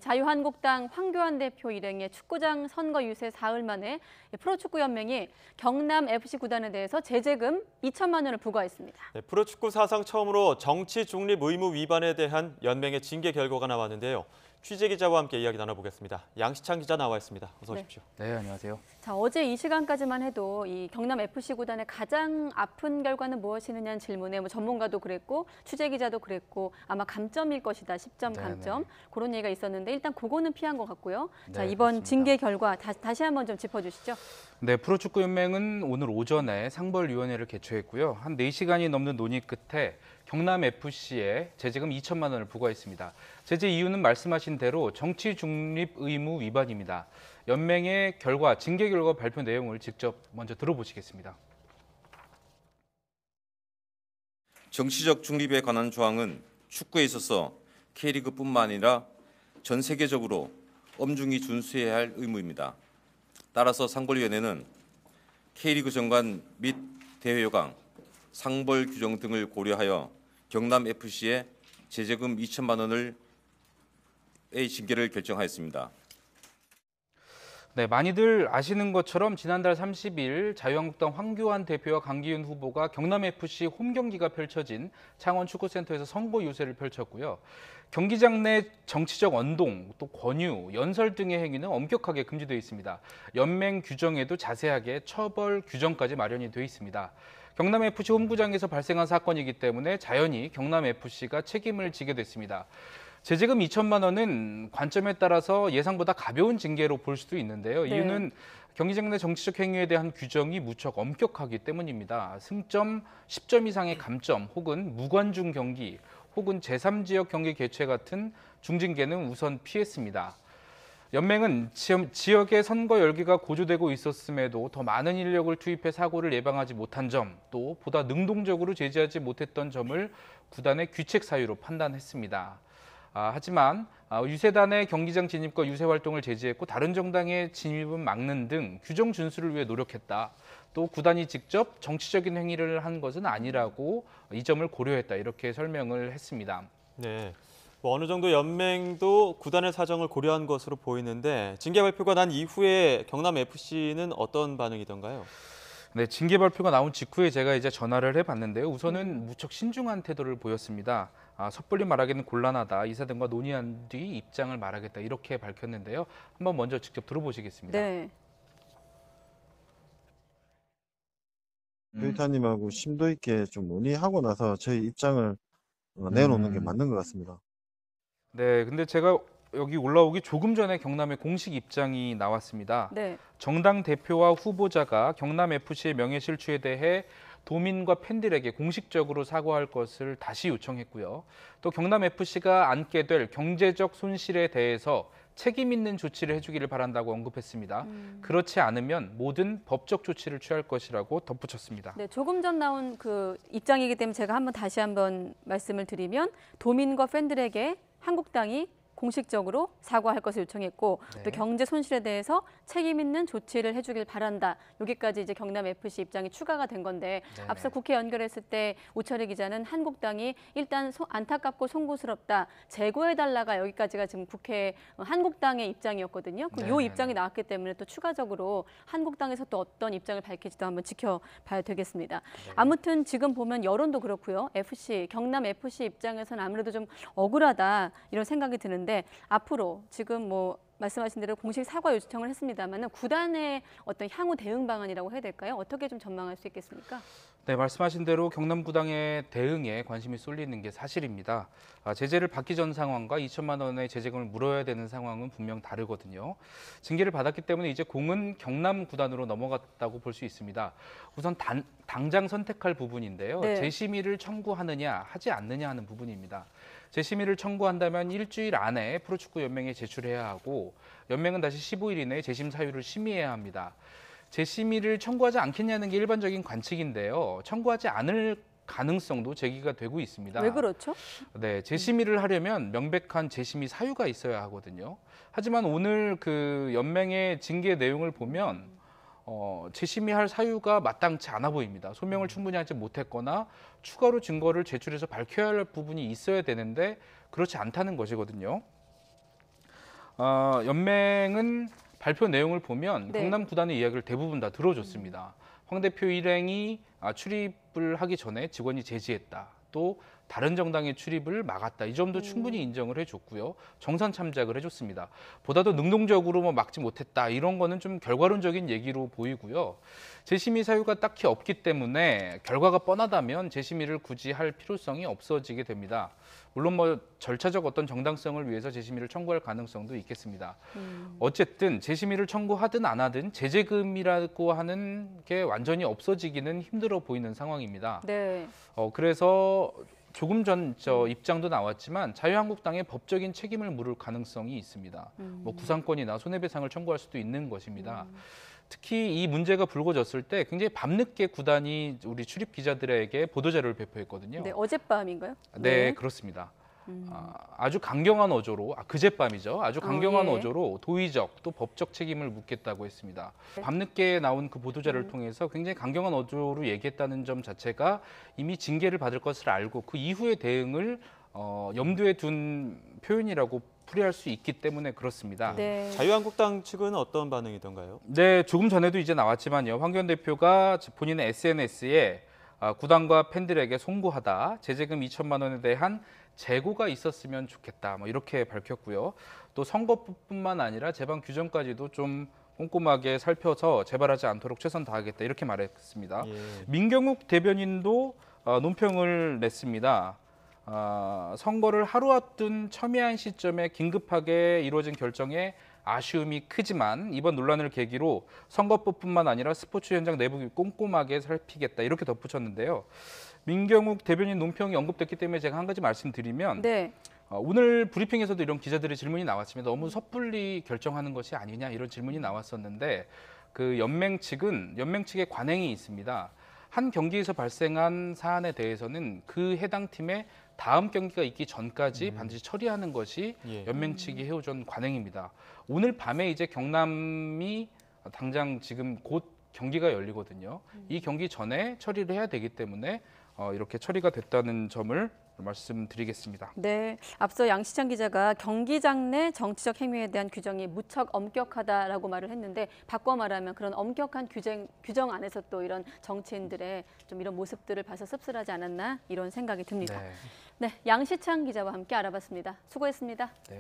자유한국당 황교안 대표 일행의 축구장 선거 유세 사흘 만에 프로축구연맹이 경남FC 구단에 대해서 제재금 2천만 원을 부과했습니다. 네, 프로축구 사상 처음으로 정치 중립 의무 위반에 대한 연맹의 징계 결과가 나왔는데요. 취재 기자와 함께 이야기 나눠보겠습니다. 양시창 기자 나와 있습니다. 어서 오십시오. 네, 안녕하세요. 자, 어제 이 시간까지만 해도 이 경남FC 구단의 가장 아픈 결과는 무엇이느냐는 질문에 전문가도 그랬고 취재 기자도 그랬고 아마 감점일 것이다. 10점 감점. 그런 얘기가 있었는데 일단 그거는 피한 것 같고요. 자, 이번 그렇습니다. 징계 결과 다시 한번 좀 짚어주시죠. 네, 프로축구연맹은 오늘 오전에 상벌위원회를 개최했고요. 한 4시간이 넘는 논의 끝에 경남FC에 제재금 2천만 원을 부과했습니다. 제재 이유는 말씀하신 대로 정치 중립 의무 위반입니다. 연맹의 결과, 징계 결과 발표 내용을 직접 먼저 들어보시겠습니다. 정치적 중립에 관한 조항은 축구에 있어서 K리그뿐만 아니라 전 세계적으로 엄중히 준수해야 할 의무입니다. 따라서 상벌위원회는 K리그 정관 및 대회 요강, 상벌 규정 등을 고려하여 경남FC에 제재금 2천만 원의 징계를 결정하였습니다. 네, 많이들 아시는 것처럼 지난달 30일 자유한국당 황교안 대표와 강기훈 후보가 경남FC 홈경기가 펼쳐진 창원축구센터에서 선거 유세를 펼쳤고요. 경기장 내 정치적 언동, 또 권유, 연설 등의 행위는 엄격하게 금지되어 있습니다. 연맹 규정에도 자세하게 처벌 규정까지 마련이 되어 있습니다. 경남FC 홈구장에서 발생한 사건이기 때문에 자연히 경남FC가 책임을 지게 됐습니다. 제재금 2천만 원은 관점에 따라서 예상보다 가벼운 징계로 볼 수도 있는데요. 이유는 경기장 내 정치적 행위에 대한 규정이 무척 엄격하기 때문입니다. 승점 10점 이상의 감점 혹은 무관중 경기 혹은 제3지역 경기 개최 같은 중징계는 우선 피했습니다. 연맹은 지역의 선거 열기가 고조되고 있었음에도 더 많은 인력을 투입해 사고를 예방하지 못한 점, 또 보다 능동적으로 제재하지 못했던 점을 구단의 귀책 사유로 판단했습니다. 하지만 유세단의 경기장 진입과 유세 활동을 제지했고 다른 정당의 진입은 막는 등 규정 준수를 위해 노력했다. 또 구단이 직접 정치적인 행위를 한 것은 아니라고 이 점을 고려했다. 이렇게 설명을 했습니다. 네, 어느 정도 연맹도 구단의 사정을 고려한 것으로 보이는데 징계 발표가 난 이후에 경남FC는 어떤 반응이던가요? 네, 징계 발표가 나온 직후에 제가 이제 전화를 해봤는데요. 우선은 무척 신중한 태도를 보였습니다. 섣불리 말하기는 곤란하다. 이사들과 논의한 뒤 입장을 말하겠다. 이렇게 밝혔는데요. 한번 먼저 직접 들어보시겠습니다. 네. 교육자님하고 심도 있게 좀 논의하고 나서 저희 입장을 내놓는 게 맞는 것 같습니다. 네, 근데 제가 여기 올라오기 조금 전에 경남의 공식 입장이 나왔습니다. 네. 정당 대표와 후보자가 경남FC의 명예실추에 대해 도민과 팬들에게 공식적으로 사과할 것을 다시 요청했고요. 또 경남FC가 안게 될 경제적 손실에 대해서 책임 있는 조치를 해주기를 바란다고 언급했습니다. 그렇지 않으면 모든 법적 조치를 취할 것이라고 덧붙였습니다. 네, 조금 전 나온 그 입장이기 때문에 제가 다시 한번 말씀을 드리면 도민과 팬들에게 한국당이 공식적으로 사과할 것을 요청했고 또 경제 손실에 대해서 책임 있는 조치를 해주길 바란다. 여기까지 이제 경남FC 입장이 추가가 된 건데 앞서 국회 연결했을 때 우철희 기자는 한국당이 일단 안타깝고 송구스럽다. 재고해달라가 여기까지가 지금 국회 한국당의 입장이었거든요. 이 입장이 나왔기 때문에 또 추가적으로 한국당에서 또 어떤 입장을 밝힐지도 한번 지켜봐야 되겠습니다. 아무튼 지금 보면 여론도 그렇고요. 경남FC 입장에서는 아무래도 좀 억울하다 이런 생각이 드는데 앞으로 지금 말씀하신 대로 공식 사과 요청을 했습니다만 구단의 어떤 향후 대응 방안이라고 해야 될까요? 어떻게 좀 전망할 수 있겠습니까? 네, 말씀하신 대로 경남구당의 대응에 관심이 쏠리는 게 사실입니다. 제재를 받기 전 상황과 2천만 원의 제재금을 물어야 되는 상황은 분명 다르거든요. 징계를 받았기 때문에 이제 공은 경남구단으로 넘어갔다고 볼 수 있습니다. 우선 당장 선택할 부분인데요. 재심의를 청구하느냐 하지 않느냐 하는 부분입니다. 재심의를 청구한다면 일주일 안에 프로축구연맹에 제출해야 하고 연맹은 다시 15일 이내에 재심 사유를 심의해야 합니다. 재심의를 청구하지 않겠냐는 게 일반적인 관측인데요. 청구하지 않을 가능성도 제기가 되고 있습니다. 왜 그렇죠? 네, 재심의를 하려면 명백한 재심의 사유가 있어야 하거든요. 하지만 오늘 그 연맹의 징계 내용을 보면 재심의할 사유가 마땅치 않아 보입니다. 소명을 충분히 하지 못했거나 추가로 증거를 제출해서 밝혀야 할 부분이 있어야 되는데 그렇지 않다는 것이거든요. 연맹은 발표 내용을 보면 네. 경남 구단의 이야기를 대부분 다 들어줬습니다. 황 대표 일행이 출입을 하기 전에 직원이 제지했다. 또 다른 정당의 출입을 막았다. 이 점도 충분히 인정을 해줬고요. 정선 참작을 해줬습니다. 보다도 능동적으로 뭐 막지 못했다. 이런 거는 좀 결과론적인 얘기로 보이고요. 재심의 사유가 딱히 없기 때문에 결과가 뻔하다면 재심의를 굳이 할 필요성이 없어지게 됩니다. 물론 뭐 절차적 어떤 정당성을 위해서 재심의를 청구할 가능성도 있겠습니다. 어쨌든 재심의를 청구하든 안 하든 제재금이라고 하는 게 완전히 없어지기는 힘들어 보이는 상황입니다. 네. 그래서 조금 전 입장도 나왔지만 자유한국당의 법적인 책임을 물을 가능성이 있습니다. 뭐 구상권이나 손해배상을 청구할 수도 있는 것입니다. 특히 이 문제가 불거졌을 때 굉장히 밤늦게 구단이 우리 출입 기자들에게 보도자료를 배포했거든요. 네, 어젯밤인가요? 네, 그렇습니다. 아주 강경한 어조로, 그젯밤이죠. 아주 강경한 예. 어조로 도의적 또 법적 책임을 묻겠다고 했습니다. 밤늦게 나온 그 보도자료를 통해서 굉장히 강경한 어조로 얘기했다는 점 자체가 이미 징계를 받을 것을 알고 그 이후의 대응을 염두에 둔 표현이라고 풀이할 수 있기 때문에 그렇습니다. 네. 자유한국당 측은 어떤 반응이던가요? 네, 조금 전에도 이제 나왔지만요. 황교안 대표가 본인의 SNS에 구단과 팬들에게 송구하다, 제재금 2천만 원에 대한 재고가 있었으면 좋겠다, 뭐 이렇게 밝혔고요. 또 선거뿐만 아니라 재방 규정까지도 좀 꼼꼼하게 살펴서 재발하지 않도록 최선 다하겠다 이렇게 말했습니다. 예. 민경욱 대변인도 논평을 냈습니다. 선거를 하루 앞둔 첨예한 시점에 긴급하게 이루어진 결정에 아쉬움이 크지만 이번 논란을 계기로 선거법뿐만 아니라 스포츠 현장 내부 꼼꼼하게 살피겠다 이렇게 덧붙였는데요. 민경욱 대변인 논평이 언급됐기 때문에 제가 한 가지 말씀드리면 네. 오늘 브리핑에서도 이런 기자들의 질문이 나왔습니다. 너무 섣불리 결정하는 것이 아니냐 이런 질문이 나왔었는데 그 연맹 측의 관행이 있습니다. 한 경기에서 발생한 사안에 대해서는 그 해당 팀의 다음 경기가 있기 전까지 반드시 처리하는 것이 예. 연맹 측이 해오던 관행입니다. 오늘 밤에 이제 경남이 당장 지금 곧 경기가 열리거든요. 이 경기 전에 처리를 해야 되기 때문에 이렇게 처리가 됐다는 점을 말씀드리겠습니다. 네, 앞서 양시창 기자가 경기장 내 정치적 행위에 대한 규정이 무척 엄격하다라고 말을 했는데 바꿔 말하면 그런 엄격한 규정 안에서 또 이런 정치인들의 좀 이런 모습들을 봐서 씁쓸하지 않았나 이런 생각이 듭니다. 네. 네, 양시창 기자와 함께 알아봤습니다. 수고했습니다. 네.